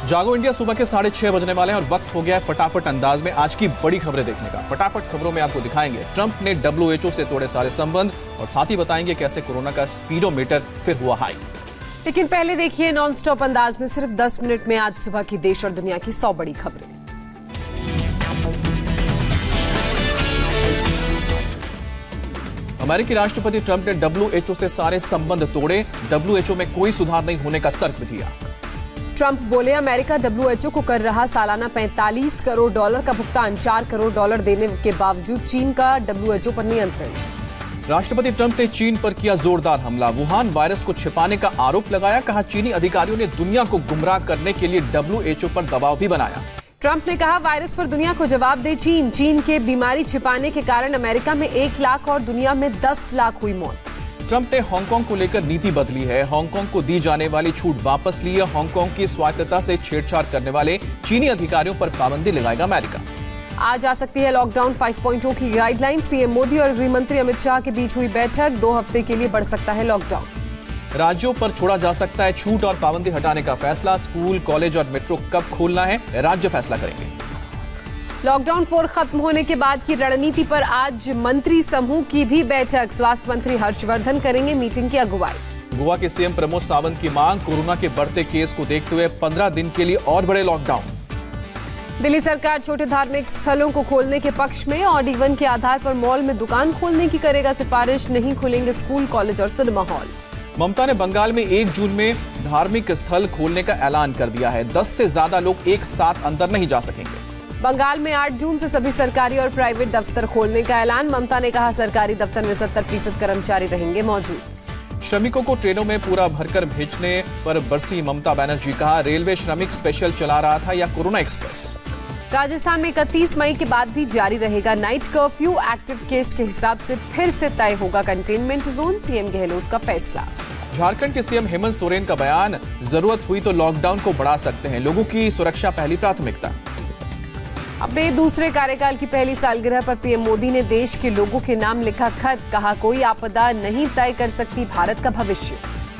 जागो इंडिया सुबह के 6:30 बजने वाले हैं और वक्त हो गया है फटाफट अंदाज में आज की बड़ी खबरें देखने का। फटाफट खबरों में आपको दिखाएंगे ट्रंप ने WHO से तोड़े सारे संबंध और साथ ही बताएंगे कैसे कोरोना का स्पीडोमीटर फिर हुआ हाई। लेकिन पहले देखिए नॉन स्टॉप अंदाज में सिर्फ 10 मिनट में आज सुबह की देश और दुनिया की 100 बड़ी खबरें। अमेरिकी राष्ट्रपति ट्रंप ने WHO से सारे संबंध तोड़े। WHO में कोई सुधार नहीं होने का तर्क दिया। ट्रंप बोले अमेरिका WHO को कर रहा सालाना $45 करोड़ का भुगतान, $4 करोड़ देने के बावजूद चीन का WHO पर नियंत्रण। राष्ट्रपति ट्रंप ने चीन पर किया जोरदार हमला। वुहान वायरस को छिपाने का आरोप लगाया। कहा चीनी अधिकारियों ने दुनिया को गुमराह करने के लिए WHO पर दबाव भी बनाया। ट्रंप ने कहा वायरस पर दुनिया को जवाब दे चीन। चीन के बीमारी छिपाने के कारण अमेरिका में 1 लाख और दुनिया में 10 लाख हुई मौत। ट्रंप ने हांगकांग को लेकर नीति बदली है। हांगकांग को दी जाने वाली छूट वापस ली है। हांगकांग की स्वायत्तता से छेड़छाड़ करने वाले चीनी अधिकारियों पर पाबंदी लगाएगा अमेरिका। आज आ सकती है लॉकडाउन 5.0 की गाइडलाइंस। पीएम मोदी और गृह मंत्री अमित शाह के बीच हुई बैठक। 2 हफ्ते के लिए बढ़ सकता है लॉकडाउन। राज्यों पर छोड़ा जा सकता है छूट और पाबंदी हटाने का फैसला। स्कूल, कॉलेज और मेट्रो कब खोलना है राज्य फैसला करेंगे। लॉकडाउन 4 खत्म होने के बाद की रणनीति पर आज मंत्री समूह की भी बैठक। स्वास्थ्य मंत्री हर्षवर्धन करेंगे मीटिंग की अगुवाई। गोवा के सीएम प्रमोद सावंत की मांग, कोरोना के बढ़ते केस को देखते हुए 15 दिन के लिए और बड़े लॉकडाउन। दिल्ली सरकार छोटे धार्मिक स्थलों को खोलने के पक्ष में। ऑड इवन के आधार पर मॉल में दुकान खोलने की करेगा सिफारिश। नहीं खुलेंगे स्कूल, कॉलेज और सिनेमा हॉल। ममता ने बंगाल में 1 जून में धार्मिक स्थल खोलने का ऐलान कर दिया है। 10 से ज्यादा लोग एक साथ अंदर नहीं जा सकेंगे। बंगाल में 8 जून से सभी सरकारी और प्राइवेट दफ्तर खोलने का ऐलान। ममता ने कहा सरकारी दफ्तर में 70% कर्मचारी रहेंगे मौजूद। श्रमिकों को ट्रेनों में पूरा भरकर भेजने पर बरसी ममता बनर्जी। कहा रेलवे श्रमिक स्पेशल चला रहा था या कोरोना एक्सप्रेस। राजस्थान में 31 मई के बाद भी जारी रहेगा नाइट कर्फ्यू। एक्टिव केस के हिसाब से फिर से तय होगा कंटेनमेंट जोन। सीएम गहलोत का फैसला। झारखंड के सीएम हेमंत सोरेन का बयान, जरूरत हुई तो लॉकडाउन को बढ़ा सकते हैं। लोगों की सुरक्षा पहली प्राथमिकता। अपने दूसरे कार्यकाल की पहली सालगिरह पर पीएम मोदी ने देश के लोगों के नाम लिखा खत। कहा कोई आपदा नहीं तय कर सकती भारत का भविष्य।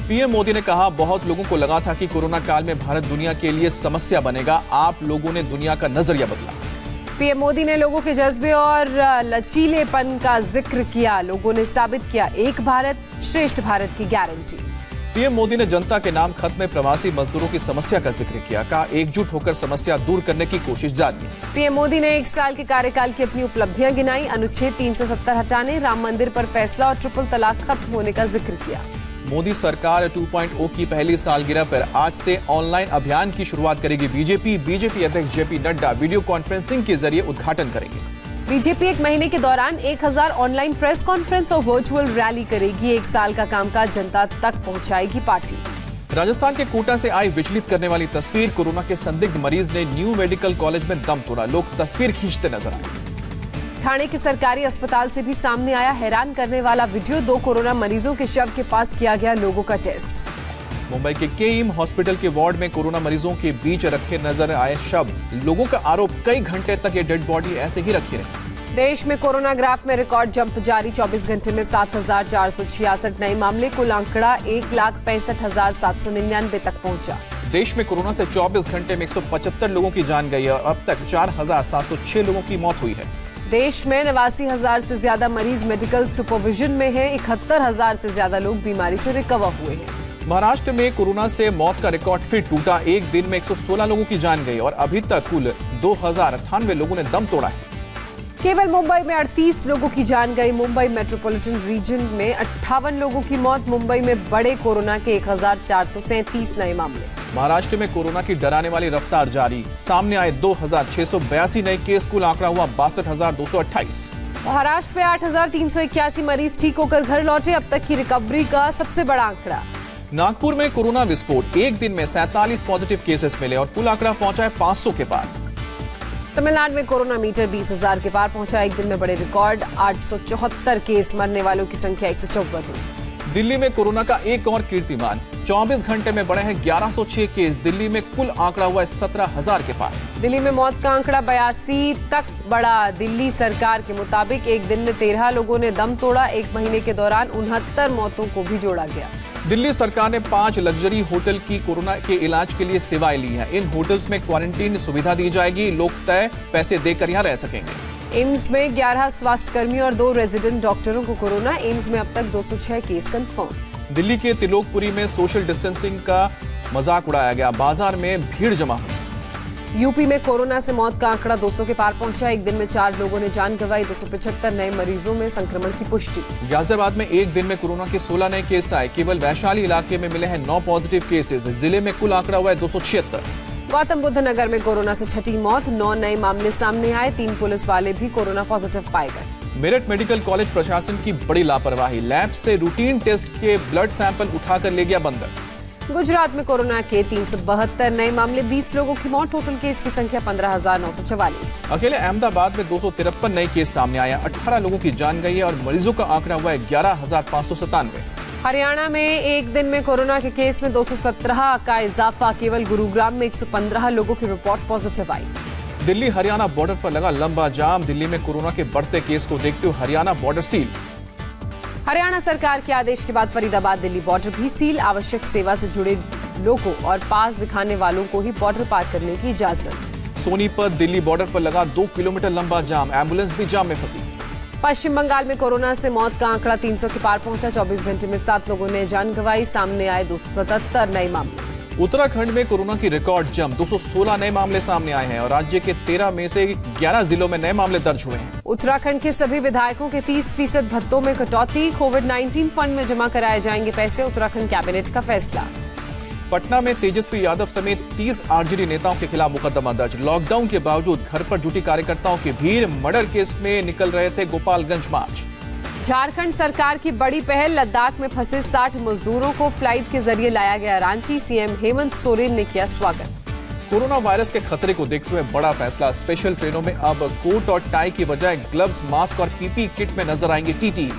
पीएम मोदी ने कहा बहुत लोगों को लगा था कि कोरोना काल में भारत दुनिया के लिए समस्या बनेगा। आप लोगों ने दुनिया का नजरिया बदला। पीएम मोदी ने लोगों के जज्बे और लचीलेपन का जिक्र किया। लोगों ने साबित किया एक भारत श्रेष्ठ भारत की गारंटी। पीएम मोदी ने जनता के नाम खत में प्रवासी मजदूरों की समस्या का जिक्र किया। कहा एकजुट होकर समस्या दूर करने की कोशिश जारी है। पीएम मोदी ने 1 साल के कार्यकाल की अपनी उपलब्धियां गिनाई। अनुच्छेद 370 हटाने, राम मंदिर पर फैसला और ट्रिपल तलाक खत्म होने का जिक्र किया। मोदी सरकार 2.0 की पहली सालगिरह पर आज से ऑनलाइन अभियान की शुरुआत करेगी बीजेपी अध्यक्ष जेपी नड्डा वीडियो कॉन्फ्रेंसिंग के जरिए उद्घाटन करेंगे। बीजेपी 1 महीने के दौरान 1000 ऑनलाइन प्रेस कॉन्फ्रेंस और वर्चुअल रैली करेगी। 1 साल का कामकाज जनता तक पहुंचाएगी पार्टी। राजस्थान के कोटा से आई विचलित करने वाली तस्वीर। कोरोना के संदिग्ध मरीज ने न्यू मेडिकल कॉलेज में दम तोड़ा। लोग तस्वीर खींचते नजर आए। ठाणे के सरकारी अस्पताल से भी सामने आया हैरान करने वाला वीडियो। 2 कोरोना मरीजों के शव के पास किया गया लोगों का टेस्ट। मुंबई के केईम हॉस्पिटल के वार्ड में कोरोना मरीजों के बीच रखे नजर आए शव। लोगों का आरोप कई घंटे तक ये डेड बॉडी ऐसे ही रखी रही। देश में कोरोना ग्राफ में रिकॉर्ड जंप जारी। 24 घंटे में 7,466 नए मामले। कुल आंकड़ा 1,65,799 तक पहुंचा। देश में कोरोना से 24 घंटे में 175 लोगों की जान गई और अब तक 4,706 लोगों की मौत हुई है। देश में 89,000 से ज्यादा मरीज मेडिकल सुपरविजन में हैं। 71,000 से ज्यादा लोग बीमारी से रिकवर हुए हैं। महाराष्ट्र में कोरोना से मौत का रिकॉर्ड फिर टूटा। एक दिन में 116 लोगों की जान गई और अभी तक कुल 2,098 लोगों ने दम तोड़ा है। केवल मुंबई में 38 लोगों की जान गई। मुंबई मेट्रोपॉलिटन रीजन में 58 लोगों की मौत। मुंबई में बड़े कोरोना के 1,437 नए मामले। महाराष्ट्र में कोरोना की डराने वाली रफ्तार जारी। सामने आए 2,682 नए केस। कुल आंकड़ा हुआ 62,228। महाराष्ट्र में 8,381 मरीज ठीक होकर घर लौटे। अब तक की रिकवरी का सबसे बड़ा आंकड़ा। नागपुर में कोरोना विस्फोट। एक दिन में 47 पॉजिटिव केसेस मिले और कुल आंकड़ा पहुंचा है 500 के पार। तमिलनाडु में कोरोना मीटर 20,000 के पार पहुंचा। एक दिन में बड़े रिकॉर्ड 874 केस। मरने वालों की संख्या 154 हुई। दिल्ली में कोरोना का एक और कीर्तिमान। 24 घंटे में बढ़े हैं 1106 केस। दिल्ली में कुल आंकड़ा हुआ है 17,000 के पार। दिल्ली में मौत का आंकड़ा 82 तक बढ़ा। दिल्ली सरकार के मुताबिक एक दिन में 13 लोगों ने दम तोड़ा। 1 महीने के दौरान 69 मौतों को भी जोड़ा गया। दिल्ली सरकार ने 5 लग्जरी होटल की कोरोना के इलाज के लिए सेवाएं ली हैं। इन होटल्स में क्वारंटीन सुविधा दी जाएगी। लोग तय पैसे देकर यहां रह सकेंगे। एम्स में 11 स्वास्थ्यकर्मी और 2 रेजिडेंट डॉक्टरों को कोरोना। एम्स में अब तक 206 केस कंफर्म। दिल्ली के तिलोकपुरी में सोशल डिस्टेंसिंग का मजाक उड़ाया गया। बाजार में भीड़ जमा हुई। यूपी में कोरोना से मौत का आंकड़ा 200 के पार पहुंचा। एक दिन में 4 लोगों ने जान गंवाई। 275 नए मरीजों में संक्रमण की पुष्टि। गाजियाबाद में एक दिन में कोरोना के 16 नए केस आए। केवल वैशाली इलाके में मिले हैं 9 पॉजिटिव केसेस। जिले में कुल आंकड़ा हुआ है 276। गौतम बुद्ध नगर में कोरोना से छठी मौत। 9 नए मामले सामने आए। 3 पुलिस वाले भी कोरोना पॉजिटिव पाए गए। मेरठ मेडिकल कॉलेज प्रशासन की बड़ी लापरवाही। लैब से रूटीन टेस्ट के ब्लड सैंपल उठाकर ले गया बंदर। गुजरात में कोरोना के 372 नए मामले। 20 लोगों की मौत। टोटल केस की संख्या 15,944। अकेले अहमदाबाद में 253 नए केस सामने आए। 18 लोगों की जान गई है और मरीजों का आंकड़ा हुआ है 11,597। हरियाणा में एक दिन में कोरोना के केस में 217 का इजाफा। केवल गुरुग्राम में 115 लोगों की रिपोर्ट पॉजिटिव आई। दिल्ली हरियाणा बॉर्डर पर लगा लंबा जाम। दिल्ली में कोरोना के बढ़ते केस को देखते हुए हरियाणा बॉर्डर सील। हरियाणा सरकार के आदेश के बाद फरीदाबाद दिल्ली बॉर्डर भी सील। आवश्यक सेवा से जुड़े लोगों और पास दिखाने वालों को ही बॉर्डर पार करने की इजाजत। सोनीपत दिल्ली बॉर्डर पर लगा 2 किलोमीटर लंबा जाम। एम्बुलेंस भी जाम में फंसी। पश्चिम बंगाल में कोरोना से मौत का आंकड़ा 300 के पार पहुंचा। 24 घंटे में 7 लोगों ने जान गंवाई। सामने आए 277 नए मामले। उत्तराखंड में कोरोना की रिकॉर्ड जंप। 216 नए मामले सामने आए हैं और राज्य के 13 में से 11 जिलों में नए मामले दर्ज हुए हैं। उत्तराखंड के सभी विधायकों के 30% भत्तों में कटौती। कोविड-19 फंड में जमा कराए जाएंगे पैसे। उत्तराखंड कैबिनेट का फैसला। पटना में तेजस्वी यादव समेत 30 आरजेडी नेताओं के खिलाफ मुकदमा दर्ज। लॉकडाउन के बावजूद घर पर जुटी कार्यकर्ताओं की भीड़। मर्डर केस में निकल रहे थे गोपालगंज मार्च। झारखंड सरकार की बड़ी पहल। लद्दाख में फंसे 60 मजदूरों को फ्लाइट के जरिए लाया गया रांची। सीएम हेमंत सोरेन ने किया स्वागत। कोरोना वायरस के खतरे को देखते हुए बड़ा फैसला। स्पेशल ट्रेनों में अब कोट और टाई की बजाय ग्लव्स, मास्क और पीपी किट में नजर आएंगे टीटी।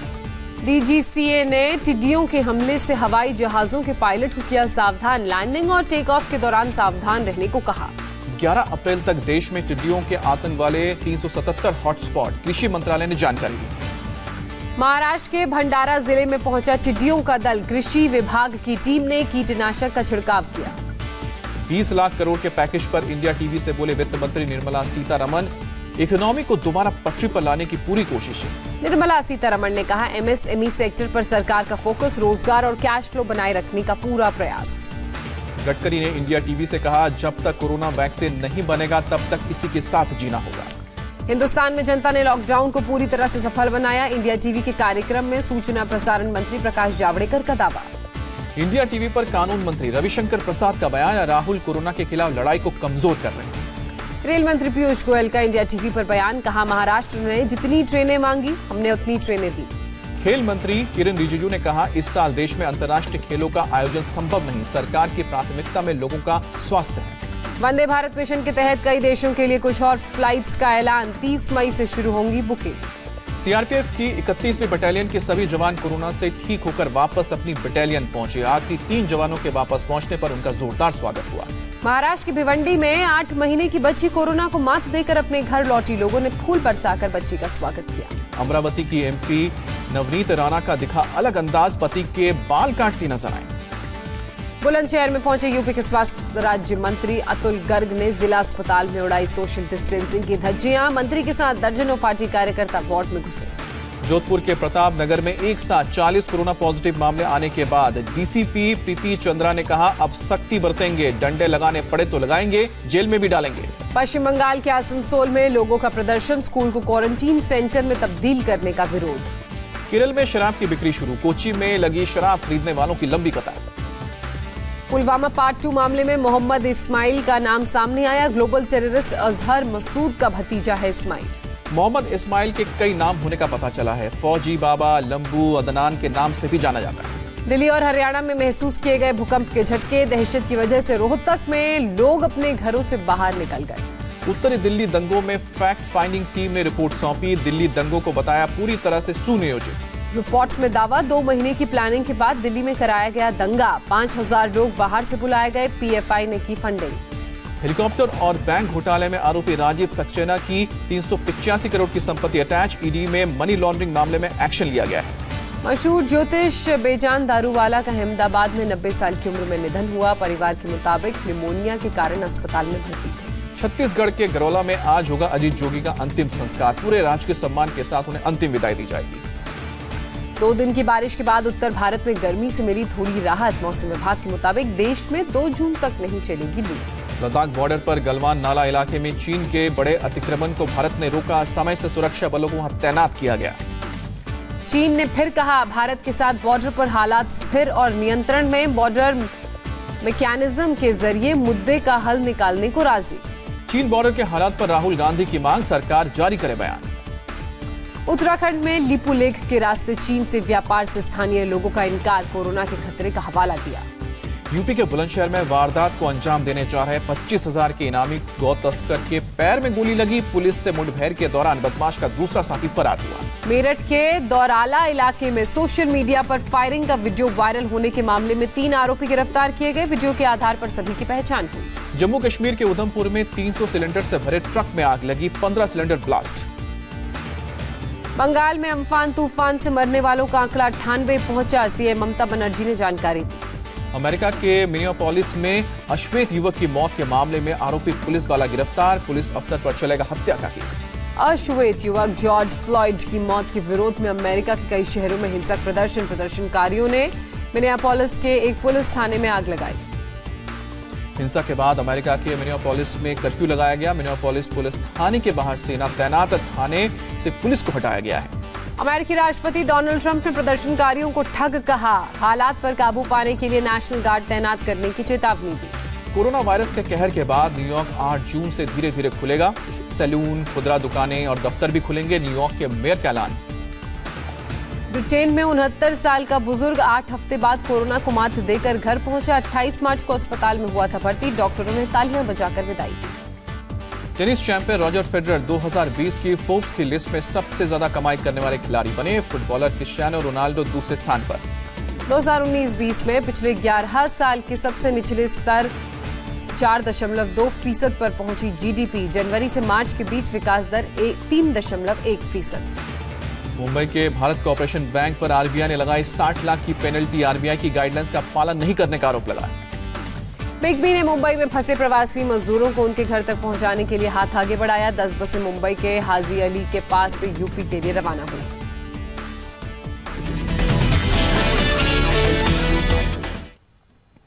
डीजीसीए ने टिड्डियों के हमले से हवाई जहाजों के पायलट को किया सावधान। लैंडिंग और टेक ऑफ के दौरान सावधान रहने को कहा। 11 अप्रैल तक देश में टिड्डियों के आतंक वाले 377 हॉटस्पॉट। कृषि मंत्रालय ने जानकारी दी। महाराष्ट्र के भंडारा जिले में पहुंचा टिड्डियों का दल। कृषि विभाग की टीम ने कीटनाशक का छिड़काव किया। 20 लाख करोड़ के पैकेज पर इंडिया टीवी से बोले वित्त मंत्री निर्मला सीतारमण। इकोनॉमी को दोबारा पटरी पर लाने की पूरी कोशिश है। निर्मला सीतारमण ने कहा, एमएसएमई सेक्टर पर सरकार का फोकस। रोजगार और कैश फ्लो बनाए रखने का पूरा प्रयास। गडकरी ने इंडिया टीवी से कहा, जब तक कोरोना वैक्सीन नहीं बनेगा तब तक इसी के साथ जीना होगा। हिंदुस्तान में जनता ने लॉकडाउन को पूरी तरह से सफल बनाया। इंडिया टीवी के कार्यक्रम में सूचना प्रसारण मंत्री प्रकाश जावड़ेकर का दावा। इंडिया टीवी पर कानून मंत्री रविशंकर प्रसाद का बयान। राहुल कोरोना के खिलाफ लड़ाई को कमजोर कर रहे हैं। रेल मंत्री पीयूष गोयल का इंडिया टीवी पर बयान। कहा, महाराष्ट्र ने जितनी ट्रेनें मांगी हमने उतनी ट्रेनें दी। खेल मंत्री किरण रिजिजू ने कहा, इस साल देश में अंतर्राष्ट्रीय खेलों का आयोजन संभव नहीं। सरकार की प्राथमिकता में लोगों का स्वास्थ्य है। वंदे भारत मिशन के तहत कई देशों के लिए कुछ और फ्लाइट्स का ऐलान। 30 मई से शुरू होंगी बुकिंग। सीआरपीएफ की 31वीं बटालियन के सभी जवान कोरोना से ठीक होकर वापस अपनी बटालियन पहुंचे। आखिरी 3 जवानों के वापस पहुंचने पर उनका जोरदार स्वागत हुआ। महाराष्ट्र की भिवंडी में 8 महीने की बच्ची कोरोना को मात देकर अपने घर लौटी। लोगों ने फूल बरसाकर बच्ची का स्वागत किया। अमरावती की एमपी नवनीत राणा का दिखा अलग अंदाज। पति के बाल काटती नजर आई। बुलंदशहर में पहुंचे यूपी के स्वास्थ्य राज्य मंत्री अतुल गर्ग ने जिला अस्पताल में उड़ाई सोशल डिस्टेंसिंग की धज्जियां। मंत्री के साथ दर्जनों पार्टी कार्यकर्ता वार्ड में घुसे। जोधपुर के प्रताप नगर में एक साथ 40 कोरोना पॉजिटिव मामले आने के बाद डीसीपी प्रीति चंद्रा ने कहा, अब सख्ती बरतेंगे। डंडे लगाने पड़े तो लगाएंगे, जेल में भी डालेंगे। पश्चिम बंगाल के आसनसोल में लोगों का प्रदर्शन। स्कूल को क्वारंटीन सेंटर में तब्दील करने का विरोध। केरल में शराब की बिक्री शुरू। कोची में लगी शराब खरीदने वालों की लंबी कतार। पुलवामा पार्ट 2 मामले में मोहम्मद इस्माइल का नाम सामने आया। ग्लोबल टेररिस्ट अजहर मसूद का भतीजा है इस्माइल। मोहम्मद इस्माइल के कई नाम होने का पता चला है। फौजी, बाबा, लंबू, अदनान के नाम से भी जाना जाता है। दिल्ली और हरियाणा में महसूस किए गए भूकंप के झटके। दहशत की वजह से रोहतक में लोग अपने घरों से बाहर निकल गए। उत्तरी दिल्ली दंगों में फैक्ट फाइंडिंग टीम ने रिपोर्ट सौंपी। दिल्ली दंगों को बताया पूरी तरह से सुनियोजित। रिपोर्ट में दावा, 2 महीने की प्लानिंग के बाद दिल्ली में कराया गया दंगा। 5000 लोग बाहर से बुलाए गए। पीएफआई ने की फंडिंग। हेलीकॉप्टर और बैंक घोटाले में आरोपी राजीव सक्सेना की 385 करोड़ की संपत्ति अटैच। ईडी में मनी लॉन्ड्रिंग मामले में एक्शन लिया गया है। मशहूर ज्योतिष बेजान दारूवाला का अहमदाबाद में 90 साल की उम्र में निधन हुआ। परिवार के मुताबिक निमोनिया के कारण अस्पताल में भर्ती थे। छत्तीसगढ़ के गरौला में आज होगा अजीत जोगी का अंतिम संस्कार। पूरे राजकीय सम्मान के साथ उन्हें अंतिम विदाई दी जाएगी। 2 दिन की बारिश के बाद उत्तर भारत में गर्मी से मिली थोड़ी राहत। मौसम विभाग के मुताबिक देश में 2 जून तक नहीं चलेगी लू। लद्दाख बॉर्डर पर गलवान नाला इलाके में चीन के बड़े अतिक्रमण को भारत ने रोका। समय से सुरक्षा बलों को वहां तैनात किया गया। चीन ने फिर कहा, भारत के साथ बॉर्डर पर हालात स्थिर और नियंत्रण में। बॉर्डर मैकेनिज्म के जरिए मुद्दे का हल निकालने को राजी। चीन बॉर्डर के हालात पर राहुल गांधी की मांग, सरकार जारी करे बयान। उत्तराखंड में लिपुलेख के रास्ते चीन से व्यापार से स्थानीय लोगों का इनकार। कोरोना के खतरे का हवाला दिया। यूपी के बुलंदशहर में वारदात को अंजाम देने जा रहे 25,000 के इनामी गौ तस्कर के पैर में गोली लगी। पुलिस से मुठभेड़ के दौरान बदमाश का दूसरा साथी फरार हुआ। मेरठ के दौराला इलाके में सोशल मीडिया पर फायरिंग का वीडियो वायरल होने के मामले में 3 आरोपी गिरफ्तार किए गए। वीडियो के आधार पर सभी की पहचान हुई। जम्मू कश्मीर के उधमपुर में 300 सिलेंडर से भरे ट्रक में आग लगी। 15 सिलेंडर ब्लास्ट। बंगाल में अम्फान तूफान से मरने वालों का आंकड़ा 98 पहुंचा। सीएम ममता बनर्जी ने जानकारी दी। अमेरिका के मिनियापोलिस में अश्वेत युवक की मौत के मामले में आरोपी पुलिस वाला गिरफ्तार। पुलिस अफसर पर चलेगा हत्या का केस। अश्वेत युवक जॉर्ज फ्लॉयड की मौत के विरोध में अमेरिका के कई शहरों में हिंसक प्रदर्शनकारियों ने मिनियापोलिस के एक पुलिस थाने में आग लगाई। हिंसा के बाद अमेरिका के मिनियापोलिस में कर्फ्यू लगाया गया। मिनियापोलिस पुलिस थाने के बाहर सेना तैनात, थाने से पुलिस को हटाया गया है। अमेरिकी राष्ट्रपति डोनाल्ड ट्रंप ने प्रदर्शनकारियों को ठग कहा। हालात पर काबू पाने के लिए नेशनल गार्ड तैनात करने की चेतावनी दी। कोरोना वायरस के कहर के बाद न्यूयॉर्क 8 जून से धीरे धीरे खुलेगा। सैलून, खुदरा दुकानें और दफ्तर भी खुलेंगे। न्यूयॉर्क के मेयर का ऐलान। ब्रिटेन में 69 साल का बुजुर्ग 8 हफ्ते बाद कोरोना को मात देकर घर पहुंचा। 28 मार्च को अस्पताल में हुआ था भर्ती। डॉक्टरों ने तालियां बजाकर विदाई दी। टेनिस चैंपियन रॉजर फेडरर 2020 की फोर्ब्स की लिस्ट में सबसे ज्यादा कमाई करने वाले खिलाड़ी बने। फुटबॉलर क्रिस्टियानो रोनाल्डो दूसरे स्थान पर। 2019-20 में पिछले 11 साल के सबसे निचले स्तर 4.2% पर पहुंची जीडीपी। जनवरी से मार्च के बीच विकास दर 3.1%। मुंबई के भारत कॉर्पोरेशन बैंक पर आरबीआई ने लगाई 60 लाख की पेनल्टी। आरबीआई की गाइडलाइंस का पालन नहीं करने का आरोप लगाया। बिग बी ने मुंबई में फंसे प्रवासी मजदूरों को उनके घर तक पहुंचाने के लिए हाथ आगे बढ़ाया। 10 बसें मुंबई के हाजी अली के पास से यूपी के लिए रवाना हुई।